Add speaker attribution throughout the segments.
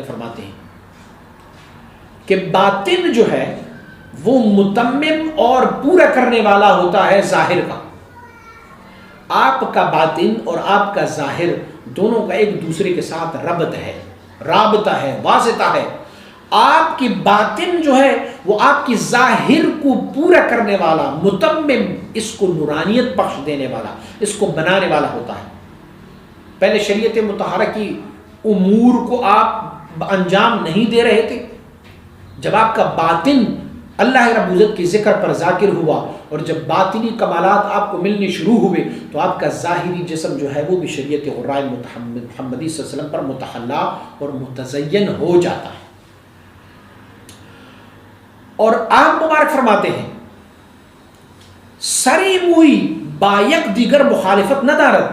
Speaker 1: فرماتے ہیں کہ باطن جو ہے وہ متمم اور پورا کرنے والا ہوتا ہے ظاہر کا. آپ کا باطن اور آپ کا ظاہر دونوں کا ایک دوسرے کے ساتھ رابطہ ہے, واسطہ ہے. آپ کی باطن جو ہے وہ آپ کی ظاہر کو پورا کرنے والا, متمم, اس کو نورانیت بخش دینے والا, اس کو بنانے والا ہوتا ہے. پہلے شریعت مطہرہ کی امور کو آپ انجام نہیں دے رہے تھے. جب آپ کا باطن اللہ رب العزت کی ذکر پر ذاکر ہوا اور جب باطنی کمالات آپ کو ملنے شروع ہوئے تو آپ کا ظاہری جسم جو ہے وہ بھی شریعت غراء محمدی صلی اللہ علیہ وسلم پر متحلا اور متزین ہو جاتا ہے. اور آپ مبارک فرماتے ہیں سری موئی بایک دیگر مخالفت نہ دارد.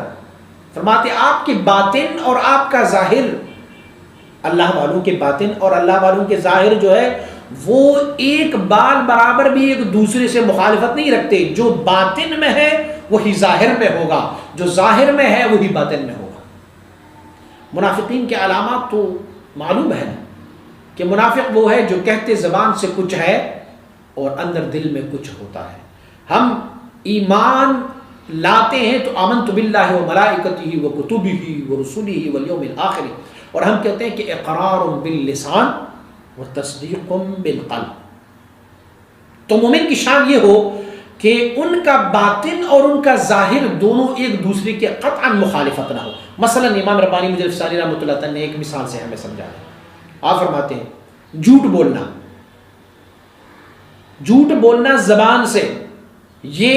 Speaker 1: فرماتے آپ کے باطن اور آپ کا ظاہر, اللہ والوں کے باطن اور اللہ والوں کے ظاہر جو ہے وہ ایک بال برابر بھی ایک دوسرے سے مخالفت نہیں رکھتے. جو باطن میں ہے وہی ظاہر میں ہوگا, جو ظاہر میں ہے وہی باطن میں ہوگا. منافقین کے علامات تو معلوم ہے کہ منافق وہ ہے جو کہتے زبان سے کچھ ہے اور اندر دل میں کچھ ہوتا ہے. ہم ایمان لاتے ہیں تو آمنت باللہ و ملائکتہ و کتبہ و رسلہ والیوم الآخر, اور ہم کہتے ہیں کہ اقرار باللسان و تصدیق بالقلب. تو مومن کی شان یہ ہو کہ ان کا باطن اور ان کا ظاہر دونوں ایک دوسرے کے قطعا مخالفت نہ ہو. مثلا امام ربانی مجلس ثانی رحمۃ اللہ تعالی نے ایک مثال سے ہمیں سمجھا ہے. آپ فرماتے ہیں جھوٹ بولنا زبان سے یہ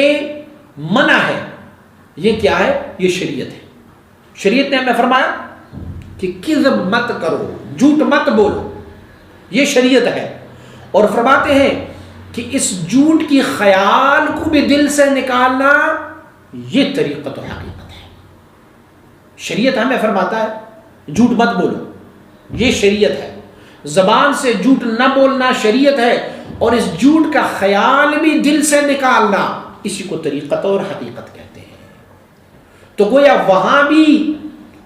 Speaker 1: منع ہے. یہ کیا ہے؟ یہ شریعت ہے. شریعت نے ہمیں فرمایا کہ کذب مت کرو, جھوٹ مت بولو, یہ شریعت ہے. اور فرماتے ہیں کہ اس جھوٹ کی خیال کو بھی دل سے نکالنا یہ طریقت و حقیقت ہے. شریعت ہمیں فرماتا ہے جھوٹ مت بولو, یہ شریعت ہے. زبان سے جھوٹ نہ بولنا شریعت ہے, اور اس جھوٹ کا خیال بھی دل سے نکالنا اسی کو طریقت اور حقیقت کہتے ہیں. تو گویا وہاں بھی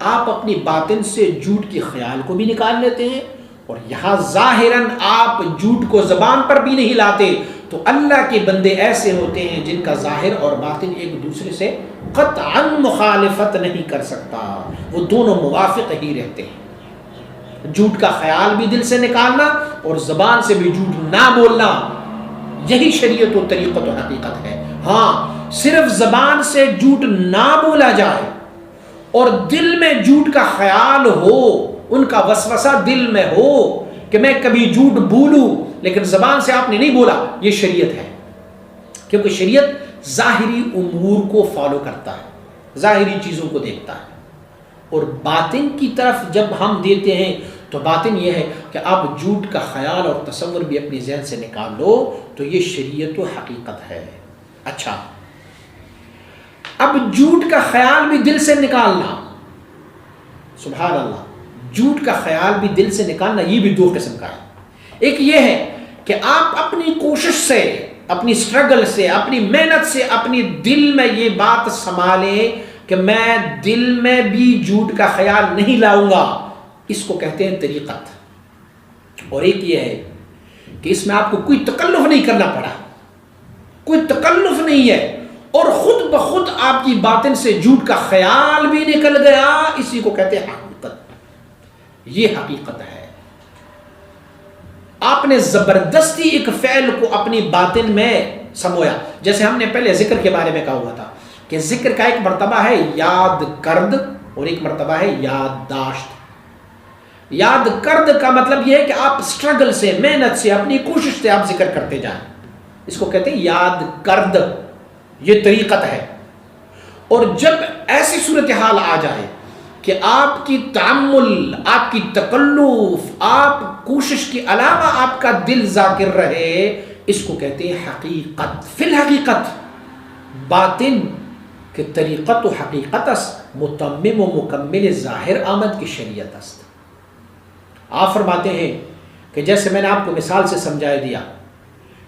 Speaker 1: آپ اپنی باطن سے جھوٹ کے خیال کو بھی نکال لیتے ہیں, اور یہاں ظاہراً آپ جھوٹ کو زبان پر بھی نہیں لاتے. تو اللہ کے بندے ایسے ہوتے ہیں جن کا ظاہر اور باطن ایک دوسرے سے قطعاً مخالفت نہیں کر سکتا, وہ دونوں موافق ہی رہتے ہیں. جھوٹ کا خیال بھی دل سے نکالنا اور زبان سے بھی جھوٹ نہ بولنا, یہی شریعت و طریقت و حقیقت ہے. ہاں, صرف زبان سے جھوٹ نہ بولا جائے اور دل میں جھوٹ کا خیال ہو, ان کا وسوسہ دل میں ہو کہ میں کبھی جھوٹ بولوں, لیکن زبان سے آپ نے نہیں بولا, یہ شریعت ہے. کیونکہ شریعت ظاہری امور کو فالو کرتا ہے, ظاہری چیزوں کو دیکھتا ہے. اور باطن کی طرف جب ہم دیتے ہیں تو باطن یہ ہے کہ آپ جھوٹ کا خیال اور تصور بھی اپنی ذہن سے نکال لو, تو یہ شریعت و حقیقت ہے. اچھا, اب جھوٹ کا خیال بھی دل سے نکالنا, سبحان اللہ, جھوٹ کا خیال بھی دل سے نکالنا یہ بھی دو قسم کا ہے. ایک یہ ہے کہ آپ اپنی کوشش سے, اپنی سٹرگل سے, اپنی محنت سے اپنی دل میں یہ بات سنبھالیں کہ میں دل میں بھی جھوٹ کا خیال نہیں لاؤں گا, اس کو کہتے ہیں طریقت. اور ایک یہ ہے کہ اس میں آپ کو کوئی تکلف نہیں کرنا پڑا, کوئی تکلف نہیں ہے, اور خود بخود آپ کی باطن سے جھوٹ کا خیال بھی نکل گیا, اسی کو کہتے ہیں حقیقت. یہ حقیقت ہے. آپ نے زبردستی ایک فعل کو اپنی باطن میں سمویا. جیسے ہم نے پہلے ذکر کے بارے میں کہا ہوا تھا کہ ذکر کا ایک مرتبہ ہے یاد کرد اور ایک مرتبہ ہے یادداشت. یاد کرد کا مطلب یہ ہے کہ آپ سٹرگل سے, محنت سے, اپنی کوشش سے آپ ذکر کرتے جائیں, اس کو کہتے ہیں یاد کرد, یہ طریقت ہے. اور جب ایسی صورتحال آ جائے کہ آپ کی تعمل, آپ کی تکلف, آپ کوشش کے علاوہ آپ کا دل ذاکر رہے, اس کو کہتے ہیں حقیقت. فی الحقیقت باطن کہ طریقت و حقیقت است, متمم و مکمل ظاہر آمد کی شریعت است. آپ فرماتے ہیں کہ جیسے میں نے آپ کو مثال سے سمجھا دیا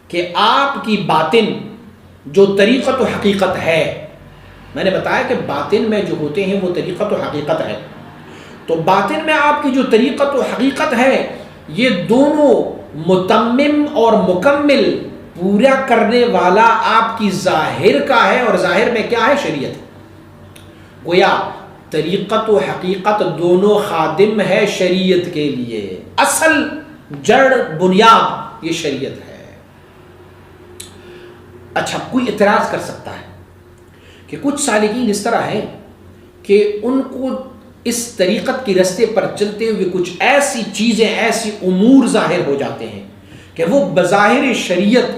Speaker 1: کہ آپ کی باطن جو طریقت و حقیقت ہے, میں نے بتایا کہ باطن میں جو ہوتے ہیں وہ طریقت و حقیقت ہے, تو باطن میں آپ کی جو طریقت و حقیقت ہے یہ دونوں متمم اور مکمل پورا کرنے والا آپ کی ظاہر کا ہے، اور ظاہر میں کیا ہے؟ شریعت۔ گویا طریقت و حقیقت دونوں خادم ہے شریعت کے لیے، اصل جڑ بنیاد یہ شریعت ہے۔ اچھا، کوئی اعتراض کر سکتا ہے کہ کچھ سالکین اس طرح ہیں کہ ان کو اس طریقت کی رستے پر چلتے ہوئے کچھ ایسی چیزیں، ایسی امور ظاہر ہو جاتے ہیں کہ وہ بظاہر شریعت،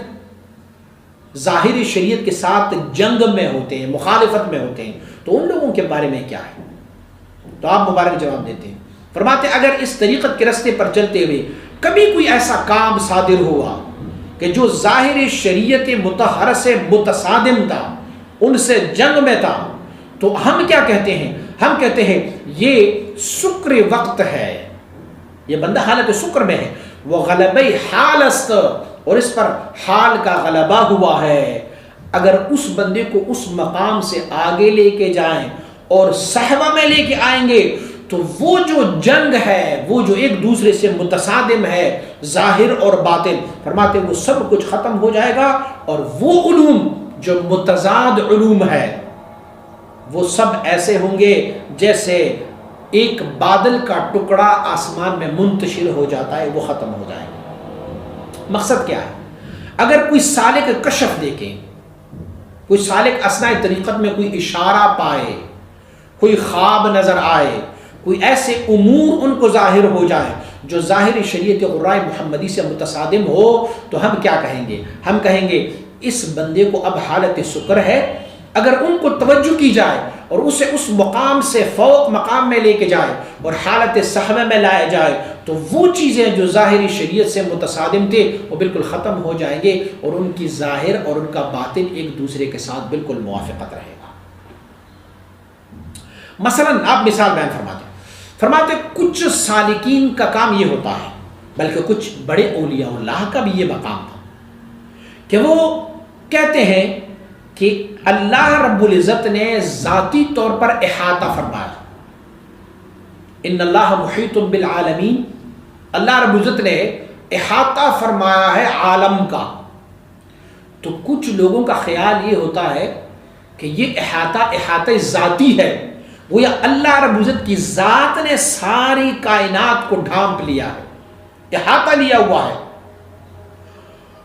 Speaker 1: ظاہر شریعت کے ساتھ جنگ میں ہوتے ہیں، مخالفت میں ہوتے ہیں، تو ان لوگوں کے بارے میں کیا ہے؟ تو آپ مبارک جواب دیتے ہیں، فرماتے ہیں اگر اس طریقت کے رستے پر چلتے ہوئے کبھی کوئی ایسا کام صادر ہوا کہ جو ظاہر شریعت مطہرہ سے متصادم تھا، ان سے جنگ میں تھا، تو ہم کیا کہتے ہیں؟ ہم کہتے ہیں یہ سکر وقت ہے، یہ بندہ حالت سکر میں ہے، وہ غلبہ حال است، اور اس پر حال کا غلبہ ہوا ہے۔ اگر اس بندے کو اس مقام سے آگے لے کے جائیں اور صحبہ میں لے کے آئیں گے تو وہ جو جنگ ہے، وہ جو ایک دوسرے سے متصادم ہے ظاہر اور باطن، فرماتے وہ سب کچھ ختم ہو جائے گا، اور وہ علوم جو متضاد علوم ہے وہ سب ایسے ہوں گے جیسے ایک بادل کا ٹکڑا آسمان میں منتشر ہو جاتا ہے، وہ ختم ہو جائے گا۔ مقصد کیا ہے؟ اگر کوئی سالک کشف دیکھیں، کوئی سالک اثناء طریقت میں کوئی اشارہ پائے، کوئی خواب نظر آئے، کوئی ایسے امور ان کو ظاہر ہو جائے جو ظاہر شریعت غراء محمدی سے متصادم ہو، تو ہم کیا کہیں گے؟ ہم کہیں گے اس بندے کو اب حالت سکر ہے، اگر ان کو توجہ کی جائے اور اسے اس مقام سے فوق مقام میں لے کے جائے اور حالت صحبہ میں لایا جائے تو وہ چیزیں جو ظاہری شریعت سے متصادم تھے وہ بالکل ختم ہو جائیں گے، اور ان کی ظاہر اور ان کا باطن ایک دوسرے کے ساتھ بالکل موافقت رہے گا۔ مثلا آپ مثال بیان فرماتے کچھ سالکین کا کام یہ ہوتا ہے، بلکہ کچھ بڑے اولیاء اللہ کا بھی یہ مقام تھا کہ وہ کہتے ہیں کہ اللہ رب العزت نے ذاتی طور پر احاطہ فرمایا، ان اللہ محیط بالعالمین، اللہ رب العزت نے احاطہ فرمایا ہے عالم کا۔ تو کچھ لوگوں کا خیال یہ ہوتا ہے کہ یہ احاطہ ذاتی ہے، گویا اللہ رب العزت کی ذات نے ساری کائنات کو ڈھانپ لیا ہے، احاطہ لیا ہوا ہے۔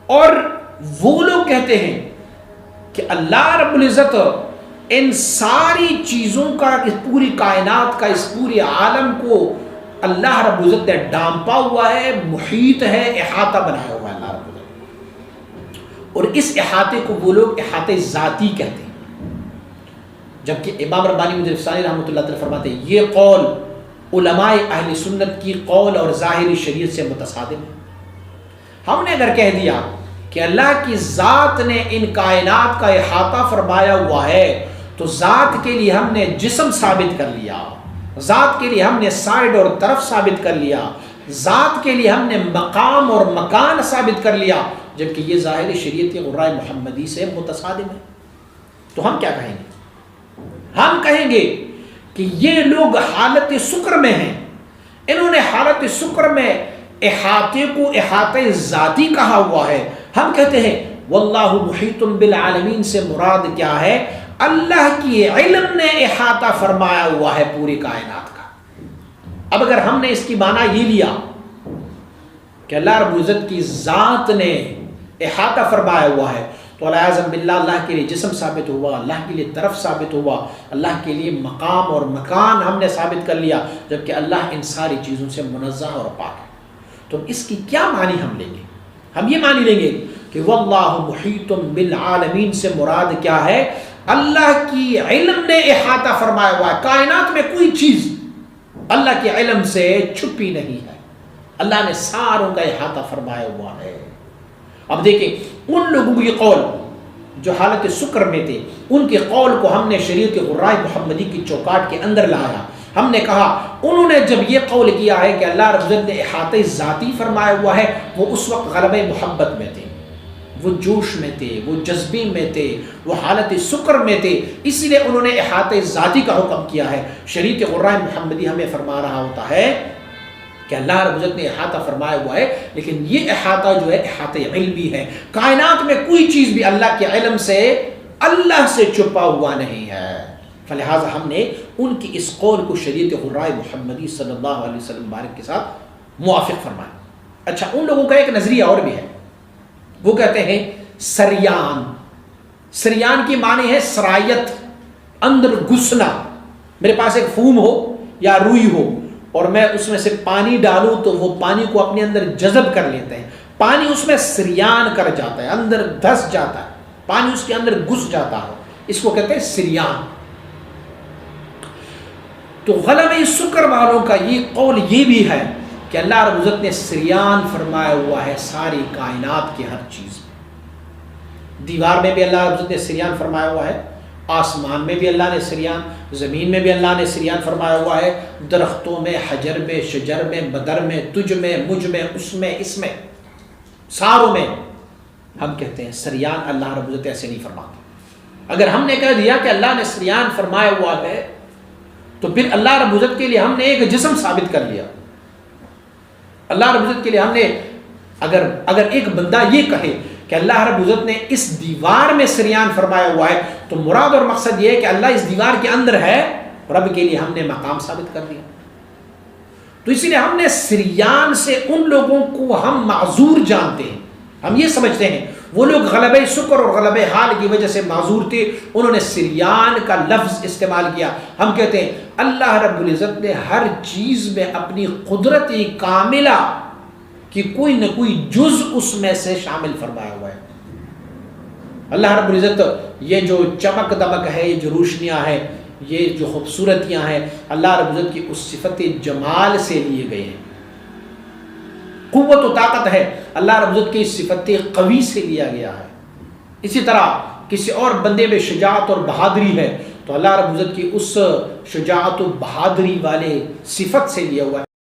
Speaker 1: اور وہ لوگ کہتے ہیں کہ اللہ رب العزت ان ساری چیزوں کا، اس پوری کائنات کا، اس پورے عالم کو اللہ رب العزت نے ڈھانپا ہوا ہے، محیط ہے، احاطہ بنایا ہوا ہے اللہ رب العزت۔ اور اس احاطے کو وہ لوگ احاطہ ذاتی کہتے ہیں، جبکہ امام ربانی مجدد افسانی رحمۃ اللہ تعالی فرماتے ہیں یہ قول علماء اہل سنت کی قول اور ظاہری شریعت سے متصادم ہے۔ ہم نے اگر کہہ دیا کہ اللہ کی ذات نے ان کائنات کا احاطہ فرمایا ہوا ہے تو ذات کے لیے ہم نے جسم ثابت کر لیا، ذات کے لیے ہم نے سائڈ اور طرف ثابت کر لیا، ذات کے لیے ہم نے مقام اور مکان ثابت کر لیا، جبکہ یہ ظاہر شریعت غراء محمدی سے متصادم ہے۔ تو ہم کیا کہیں گے؟ ہم کہیں گے کہ یہ لوگ حالت سکر میں ہیں، انہوں نے حالت سکر میں احاطے کو احاطہ ذاتی کہا ہوا ہے۔ ہم کہتے ہیں واللہ محیط بالعالمین سے مراد کیا ہے؟ اللہ کی علم نے احاطہ فرمایا ہوا ہے پوری کائنات کا۔ اب اگر ہم نے اس کی معنی یہ لیا کہ اللہ رب العزت کی ذات نے احاطہ فرمایا ہوا ہے تو العیاذ باللہ اللہ کے لیے جسم ثابت ہوا، اللہ کے لیے طرف ثابت ہوا، اللہ کے لیے مقام اور مکان ہم نے ثابت کر لیا، جبکہ اللہ ان ساری چیزوں سے منزہ اور پاک ہے۔ تو اس کی کیا معنی ہم لیں گے؟ ہم یہ معنی لیں گے کہ واللہ محیط بالعالمین سے مراد کیا ہے؟ اللہ کی علم نے احاطہ فرمایا ہوا ہے، کائنات میں کوئی چیز اللہ کے علم سے چھپی نہیں ہے، اللہ نے ساروں کا احاطہ فرمایا ہوا ہے۔ اب دیکھیں ان لوگوں کی قول جو حالت سکر میں تھے، ان کے قول کو ہم نے شریعت غراء محمدی کی چوکاٹ کے اندر لایا۔ ہم نے کہا انہوں نے جب یہ قول کیا ہے کہ اللہ رب العزت نے احاطہ ذاتی فرمایا ہوا ہے، وہ اس وقت غلبہ محبت میں تھے، وہ جوش میں تھے، وہ جذبے میں تھے، وہ حالت سکر میں تھے، اس لیے انہوں نے احاطہ ذاتی کا حکم کیا ہے۔ شریعت غرہ محمدی ہمیں فرما رہا ہوتا ہے کہ اللہ رب العزت نے احاطہ فرمایا ہوا ہے، لیکن یہ احاطہ جو ہے احاطہ علمی ہے۔ کائنات میں کوئی چیز بھی اللہ کے علم سے، اللہ سے چھپا ہوا نہیں ہے۔ فلہذا ہم نے ان کی اس قول کو شریعت غرہ محمدی صلی اللہ علیہ وسلم مبارک کے ساتھ موافق فرمایا۔ اچھا، ان لوگوں کا ایک نظریہ اور بھی ہے، وہ کہتے ہیں سریان۔ سریان کی معنی ہے سرایت، اندر گھسنا۔ میرے پاس ایک فوم ہو یا روئی ہو اور میں اس میں سے پانی ڈالوں تو وہ پانی کو اپنے اندر جذب کر لیتے ہیں، پانی اس میں سریان کر جاتا ہے، اندر دھس جاتا ہے، پانی اس کے اندر گھس جاتا ہے، اس کو کہتے ہیں سریان۔ تو غلبہ سکر والوں کا یہ قول یہ بھی ہے کہ اللہ رب العزت نے سریان فرمایا ہوا ہے ساری کائنات کی ہر چیز میں۔ دیوار میں بھی اللہ رب العزت نے سریان فرمایا ہوا ہے، آسمان میں بھی اللہ نے سریان، زمین میں بھی اللہ نے سریان فرمایا ہوا ہے، درختوں میں، حجر میں، شجر میں، بدر میں، تجھ میں، مجھ میں، اس میں، اس میں، ساروں میں۔ ہم کہتے ہیں سریان اللہ رب العزت ایسے نہیں فرماتا۔ اگر ہم نے کہہ دیا کہ اللہ نے سریان فرمایا ہوا ہے تو پھر اللہ رب العزت کے لیے ہم نے ایک جسم ثابت کر لیا۔ اللہ رب العزت کے لیے ہم نے اگر ایک بندہ یہ کہے کہ اللہ رب العزت نے اس دیوار میں سریان فرمایا ہوا ہے تو مراد اور مقصد یہ ہے کہ اللہ اس دیوار کے اندر ہے، رب کے لیے ہم نے مقام ثابت کر دیا۔ تو اسی لیے ہم نے سریان سے ان لوگوں کو ہم معذور جانتے ہیں، ہم یہ سمجھتے ہیں وہ لوگ غلبہ سکر اور غلبہ حال کی وجہ سے معذور تھے، انہوں نے سریان کا لفظ استعمال کیا۔ ہم کہتے ہیں اللہ رب العزت نے ہر چیز میں اپنی قدرت کاملہ کہ کوئی نہ کوئی جز اس میں سے شامل فرمایا ہوا ہے۔ اللہ رب العزت یہ جو چمک دمک ہے، یہ جو روشنیاں ہیں، یہ جو خوبصورتیاں ہیں، اللہ رب العزت کی اس صفت جمال سے لیے گئے ہیں۔ قوت و طاقت ہے، اللہ رب العزت کی صفت قوی سے لیا گیا ہے۔ اسی طرح کسی اور بندے میں شجاعت اور بہادری ہے تو اللہ رب العزت کی اس شجاعت و بہادری والے صفت سے لیا ہوا ہے۔